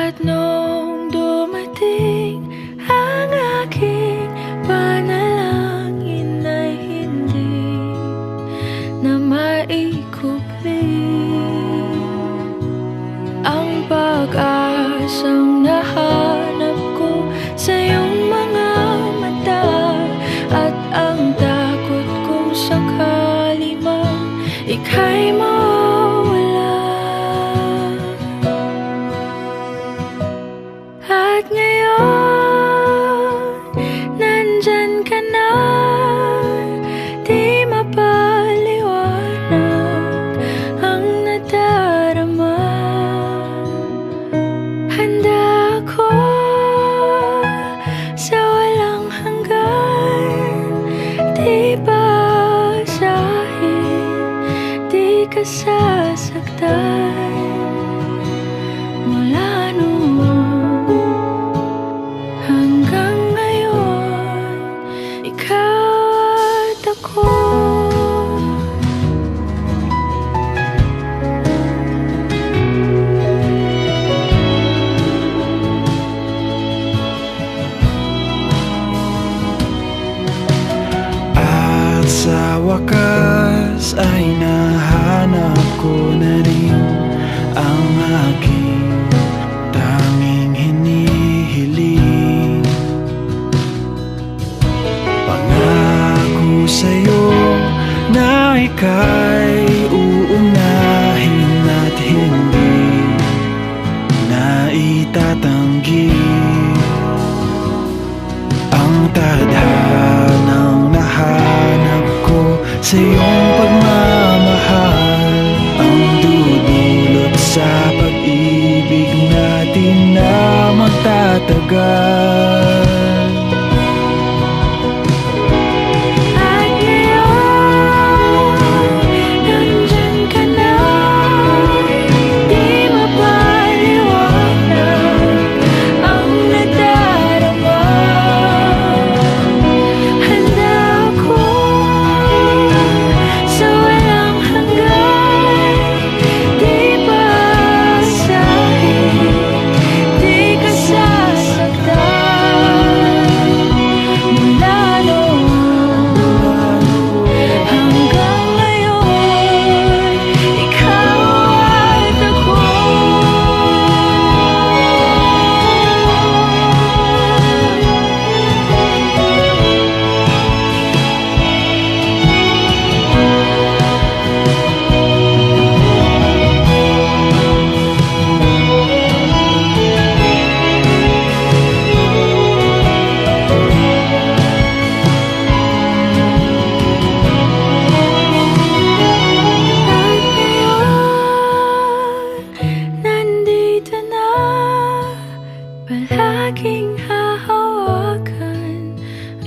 At nung dumating ang aking panalangin ay hindi na maikupli ang pag-asang nahanap ko sa iyong mga mata, at ang takot kong sakali man ika'y mawala. At ngayon, nandyan ka na, di mapaliwanag ang nadarama. Handa ako sa walang hanggan, di basahin, di ka sasaktan. Mula noon hanggang ngayon, ikaw at ako. At sa wakas ay nahanap ko na rin ang aking tanging hinihiling. Pangako sa'yo na ika'y uunahin at hindi na itatanggi ang tadhanang nahanap ko sa iyong pagmamahal, ang dudulot sa pag-ibig natin na magtatagal. At ngayon, nandyan ka na, di mapaliwanag ang nadarama. Handa ako sa walang hanggan, di basahin, di ka sasaktan. Mula noon hanggang ngayon, ikaw at ako. At ngayon, nandito na, palaging hahawakan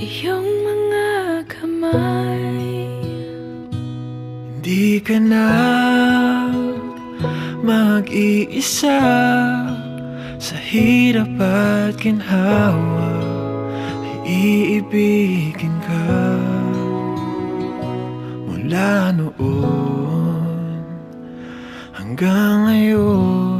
iyong mga kamay. Hindi ka na mag-iisa sa hirap at ginhawa, iibigin ka. Mula noon hanggang ngayon,